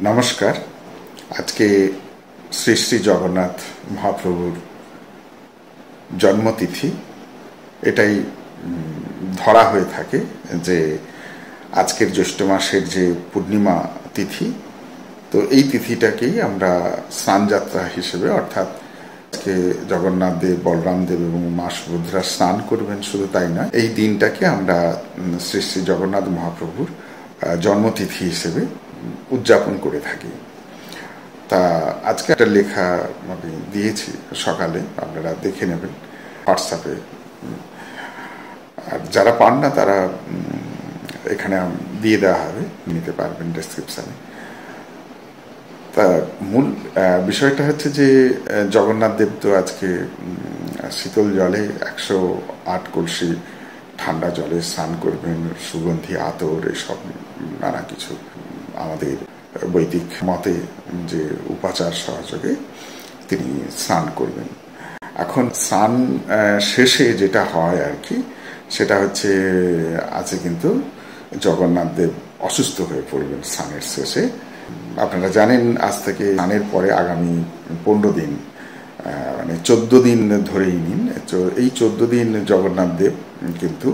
নমস্কার। আজকে শ্রী শ্রী জগন্নাথ মহাপ্রভুর জন্মতিথি। এটাই ধরা হয়ে থাকে যে আজকের জ্যৈষ্ঠ মাসের যে পূর্ণিমা তিথি, তো এই তিথিটাকেই আমরা স্নানযাত্রা হিসেবে, অর্থাৎ আজকে জগন্নাথ দেব, বলরাম দেব এবং মা সুভদ্রা স্নান করবেন, শুধু তাই নয়, এই দিনটাকে আমরা শ্রী শ্রী জগন্নাথ মহাপ্রভুর জন্মতিথি হিসেবে উদযাপন করে থাকি। তা আজকে একটা লেখা আমি দিয়েছি সকালে, আপনারা দেখে নেবেন হোয়াটসঅ্যাপে। আর যারা পান না তারা এখানে দিয়ে দেওয়া হবে, নিতে পারবেন ডেসক্রিপশানে। তা মূল বিষয়টা হচ্ছে যে জগন্নাথ দেব তো আজকে শীতল জলে 108 কলসি ঠান্ডা জলে স্নান করবেন, সুগন্ধি আতর এসব নানা কিছু আমাদের বৈদিক মতে যে উপাচার সহযোগে তিনি স্নান করবেন। এখন স্নান শেষে যেটা হয় আর কি, সেটা হচ্ছে আজকে কিন্তু জগন্নাথ দেব অসুস্থ হয়ে পড়বেন স্নানের শেষে। আপনারা জানেন আজ থেকে স্নানের পরে আগামী 15 দিন, মানে 14 দিন ধরেই নিন, এই 14 দিন জগন্নাথ দেব কিন্তু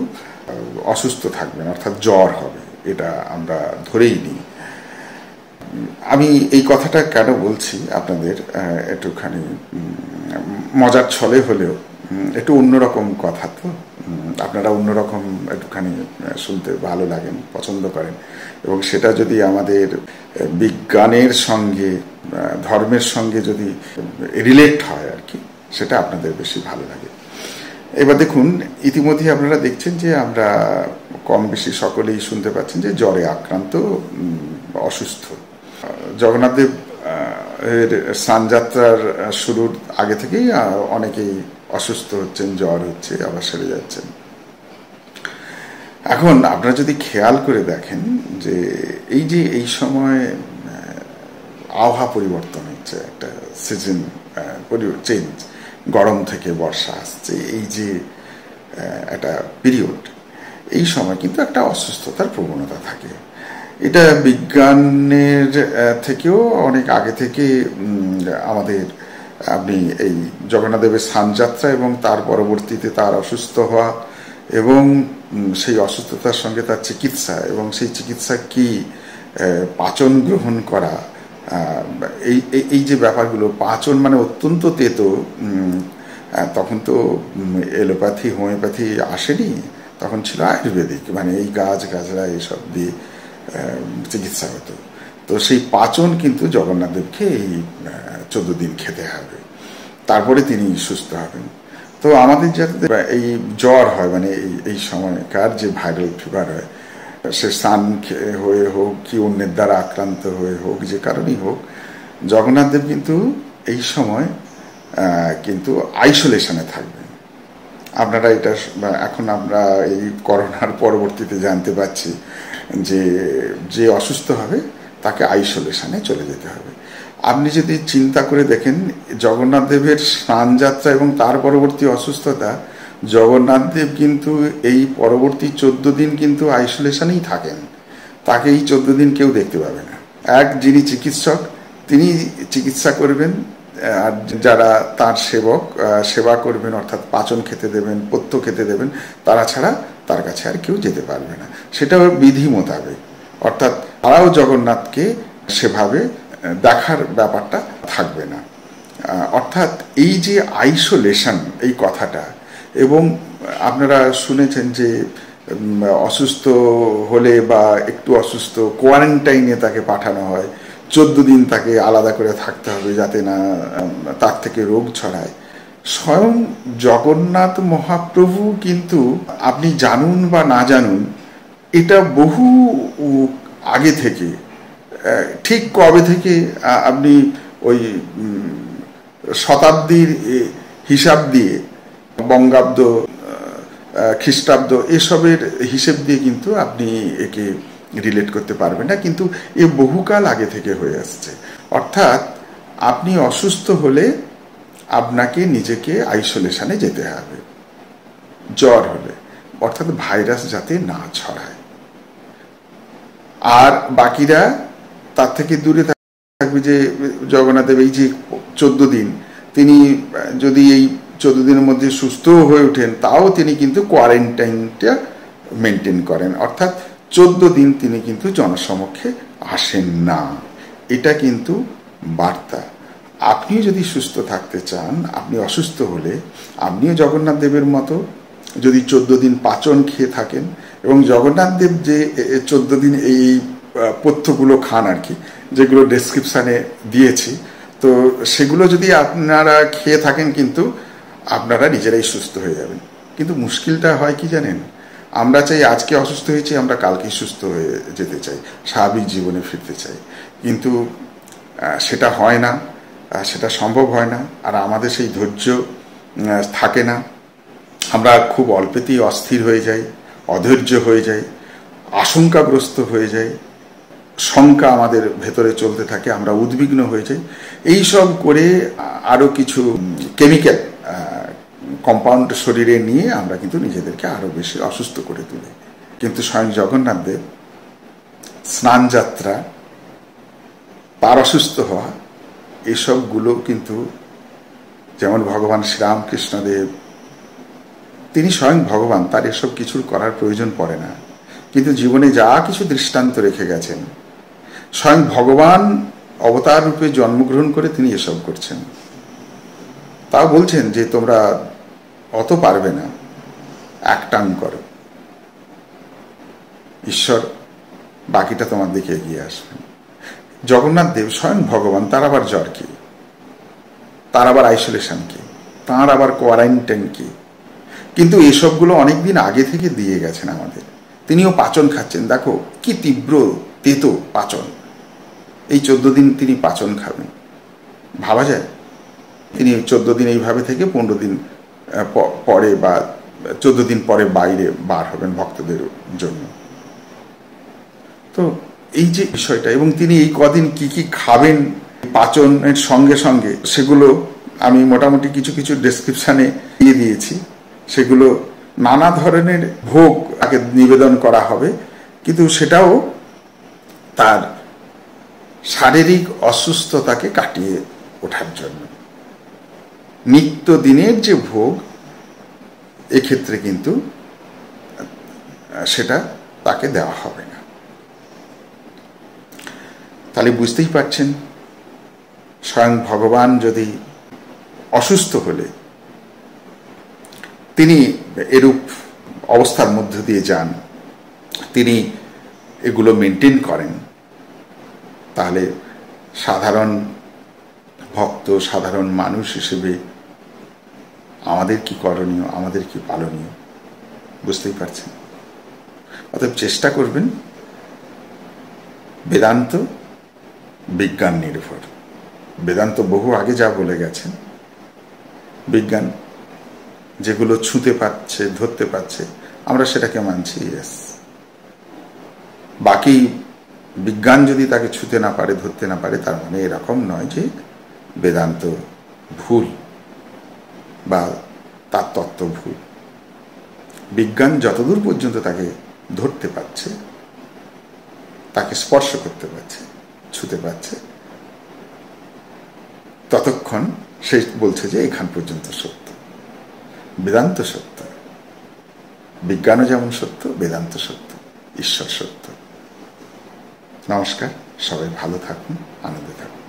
অসুস্থ থাকবেন, অর্থাৎ জ্বর হবে, এটা আমরা ধরেই নিই। আমি এই কথাটা কেন বলছি আপনাদের, একটুখানি মজার ছলে হলেও একটু অন্যরকম কথা, তো আপনারা অন্যরকম একটুখানি শুনতে ভালো লাগেন, পছন্দ করেন, এবং সেটা যদি আমাদের বিজ্ঞানের সঙ্গে, ধর্মের সঙ্গে যদি রিলেট হয় আর কি, সেটা আপনাদের বেশি ভালো লাগে। এবার দেখুন, ইতিমধ্যে আপনারা দেখছেন যে আমরা কম বেশি সকলেই শুনতে পাচ্ছেন যে জ্বরে আক্রান্ত, অসুস্থ। জগন্নাথ দেব এর স্নানযাত্রার শুরুর আগে থেকেই অনেকেই অসুস্থ হচ্ছেন, জ্বর হচ্ছে, আবার সেরে যাচ্ছেন। এখন আপনারা যদি খেয়াল করে দেখেন যে এই সময় আবহাওয়া পরিবর্তন হচ্ছে, একটা সিজন চেঞ্জ, গরম থেকে বর্ষা আসছে, এই যে একটা পিরিয়ড, এই সময় কিন্তু একটা অসুস্থতার প্রবণতা থাকে। এটা বিজ্ঞানের থেকেও অনেক আগে থেকে আমাদের, আপনি এই জগন্নাথ দেবের স্নানযাত্রা এবং তার পরবর্তীতে তার অসুস্থ হওয়া এবং সেই অসুস্থতার সঙ্গে তার চিকিৎসা, এবং সেই চিকিৎসা কি পাচন গ্রহণ করা, এই যে ব্যাপারগুলো, পাচন মানে অত্যন্ত তেতো। তখন তো এলোপ্যাথি, হোমিওপ্যাথি আসেনি, তখন ছিল আয়ুর্বেদিক, মানে এই গাছ গাছরা এইসব দিয়ে চিকিৎসা হতো। তো সেই পাচন কিন্তু জগন্নাথ দেবকে এই 14 দিন খেতে হবে, তারপরে তিনি সুস্থ হবেন। তো আমাদের যাতে এই জ্বর হয়, মানে এই সময়কার যে ভাইরাল ফিভার হয়, সে স্নান হয়ে হোক কি অন্যের দ্বারা আক্রান্ত হয়ে হোক, যে কারণেই হোক, জগন্নাথ দেব কিন্তু এই সময় কিন্তু আইসোলেশনে থাকবেন। আপনারা এটা এখন আমরা এই করোনার পরবর্তীতে জানতে পারছি যে অসুস্থ হবে তাকে আইসোলেশনে চলে যেতে হবে। আপনি যদি চিন্তা করে দেখেন, জগন্নাথ দেবের স্নানযাত্রা এবং তার পরবর্তী অসুস্থতা, জগন্নাথ দেব কিন্তু এই পরবর্তী 14 দিন কিন্তু আইসোলেশনেই থাকেন, তাকে এই 14 দিন কেউ দেখতে পাবে না। যিনি চিকিৎসক, তিনি চিকিৎসা করবেন, আর যারা তার সেবা করবেন, অর্থাৎ পাচন খেতে দেবেন, পথ্য খেতে দেবেন, তারা ছাড়া তার কাছে আর কেউ যেতে পারবে না। সেটাও বিধি মোতাবেক, অর্থাৎ তারাও জগন্নাথকে সেভাবে দেখার ব্যাপারটা থাকবে না। অর্থাৎ এই যে আইসোলেশন, এই কথাটা, এবং আপনারা শুনেছেন যে অসুস্থ হলে বা একটু অসুস্থ, কোয়ারেন্টাইনে তাকে পাঠানো হয়, 14 দিন তাকে আলাদা করে থাকতে হবে যাতে না তার থেকে রোগ ছড়ায়। স্বয়ং জগন্নাথ মহাপ্রভু কিন্তু, আপনি জানুন বা না জানুন, এটা বহু আগে থেকে, ঠিক কবে থেকে আপনি ওই শতাব্দীর হিসাব দিয়ে, বঙ্গাব্দ, খ্রিস্টাব্দ, এসবের হিসেব দিয়ে কিন্তু আপনি একে রিলেট করতে পারবেন না, কিন্তু এ বহুকাল আগে থেকে হয়ে আসছে। অর্থাৎ আপনি অসুস্থ হলে আপনাকে নিজেকে আইসোলেশনে যেতে হবে, জ্বর হলে, অর্থাৎ ভাইরাস যাতে না ছড়ায়, আর বাকিরা তার থেকে দূরে থাকবে যে জগন্নাথ দেব এই যে 14 দিন তিনি যদি এই 14 দিনের মধ্যে সুস্থ হয়ে ওঠেন, তাও তিনি কিন্তু কোয়ারেন্টাইনটা মেনটেন করেন, অর্থাৎ 14 দিন তিনি কিন্তু জনসমক্ষে আসেন না। এটা কিন্তু বার্তা। আপনিও যদি সুস্থ থাকতে চান, আপনি অসুস্থ হলে আপনিও জগন্নাথ দেবের মতো যদি 14 দিন পাচন খেয়ে থাকেন, এবং জগন্নাথ দেব যে 14 দিন এই পথ্যগুলো খান আর কি, যেগুলো ডেসক্রিপশানে দিয়েছি, তো সেগুলো যদি আপনারা খেয়ে থাকেন কিন্তু আপনারা নিজেরাই সুস্থ হয়ে যাবেন। কিন্তু মুশকিলটা হয় কি জানেন, আমরা চাই আজকে অসুস্থ হয়েছি, আমরা কালকেই সুস্থ হয়ে যেতে চাই, স্বাভাবিক জীবনে ফিরতে চাই, কিন্তু সেটা হয় না, সেটা সম্ভব হয় না। আর আমাদের সেই ধৈর্য থাকে না, আমরা খুব অল্পেতেই অস্থির হয়ে যাই, অধৈর্য হয়ে যাই, আশঙ্কাগ্রস্ত হয়ে যাই, শঙ্কা আমাদের ভেতরে চলতে থাকে, আমরা উদ্বিগ্ন হয়ে যাই। এই সব করে আরও কিছু কেমিক্যাল কম্পাউন্ড শরীরে নিয়ে আমরা কিন্তু নিজেদেরকে আরও বেশি অসুস্থ করে তুলি। কিন্তু স্বয়ং জগন্নাথ দেব স্নানযাত্রা, তার অসুস্থ হওয়া, এসবগুলো কিন্তু যেমন ভগবান শ্রীরামকৃষ্ণদেব, তিনি স্বয়ং ভগবান, তার এসব কিছুর করার প্রয়োজন পড়ে না, কিন্তু জীবনে যা কিছু দৃষ্টান্ত রেখে গেছেন, স্বয়ং ভগবান অবতার রূপে জন্মগ্রহণ করে তিনি এসব করছেন। তাও বলছেন যে তোমরা অত পারবে না, এক টান করো, ঈশ্বর বাকিটা তোমার দিকে এগিয়ে আসবেন। জগন্নাথ দেব স্বয়ং ভগবান, তার আবার জ্বর কি, তার আবার আইসোলেশন কি, তার আবার কোয়ারেন্টাইন কি, কিন্তু এসবগুলো অনেকদিন আগে থেকে দিয়ে গেছেন আমাদের। তিনিও পাচন খাচ্ছেন, দেখো কি তীব্র তেতো পাচন, এই 14 দিন তিনি পাচন খাবেন, ভাবা যায়? তিনি 14 দিন এইভাবে থেকে 15 দিন পরে বা 14 দিন পরে বাইরে বার হবেন ভক্তদের জন্য। তো এই যে বিষয়টা, এবং তিনি এই কদিন কি কি খাবেন পাচনের সঙ্গে সঙ্গে, সেগুলো আমি মোটামুটি কিছু কিছু ডেসক্রিপশানে দিয়ে দিয়েছি। সেগুলো নানা ধরনের ভোগ তাকে নিবেদন করা হবে, কিন্তু সেটাও তার শারীরিক অসুস্থতাকে কাটিয়ে ওঠার জন্য। নিত্য দিনের যে ভোগ, এক্ষেত্রে কিন্তু সেটা তাকে দেওয়া হবে না। তাহলে বুঝতেই পারছেন, স্বয়ং ভগবান যদি অসুস্থ হলে তিনি এরূপ অবস্থার মধ্য দিয়ে যান, তিনি এগুলো মেনটেন করেন, তাহলে সাধারণ ভক্ত, সাধারণ মানুষ হিসেবে আমাদের কি করণীয়, আমাদের কি পালনীয়, বুঝতেই পারছেন। অতএব চেষ্টা করবেন বেদান্ত বিজ্ঞান নির্ভর। বেদান্ত বহু আগে যা বলে গেছেন, বিজ্ঞান যেগুলো ছুঁতে পাচ্ছে, ধরতে পাচ্ছে, আমরা সেটাকে মানছি, ইয়েস। বাকি বিজ্ঞান যদি তাকে ছুঁতে না পারে, ধরতে না পারে, তার মানে এরকম নয় যে বেদান্ত ভুল বা তার তত্ত্ব ভুল। বিজ্ঞান যতদূর পর্যন্ত তাকে ধরতে পারছে, তাকে স্পর্শ করতে পারছে, ছুঁতে পারছে, ততক্ষণ সে বলছে যে এখান পর্যন্ত সত্য। বেদান্ত সত্য, বিজ্ঞানও যেমন সত্য, বেদান্ত সত্য, ঈশ্বর সত্য। নমস্কার, সবাই ভালো থাকুন, আনন্দে থাকুন।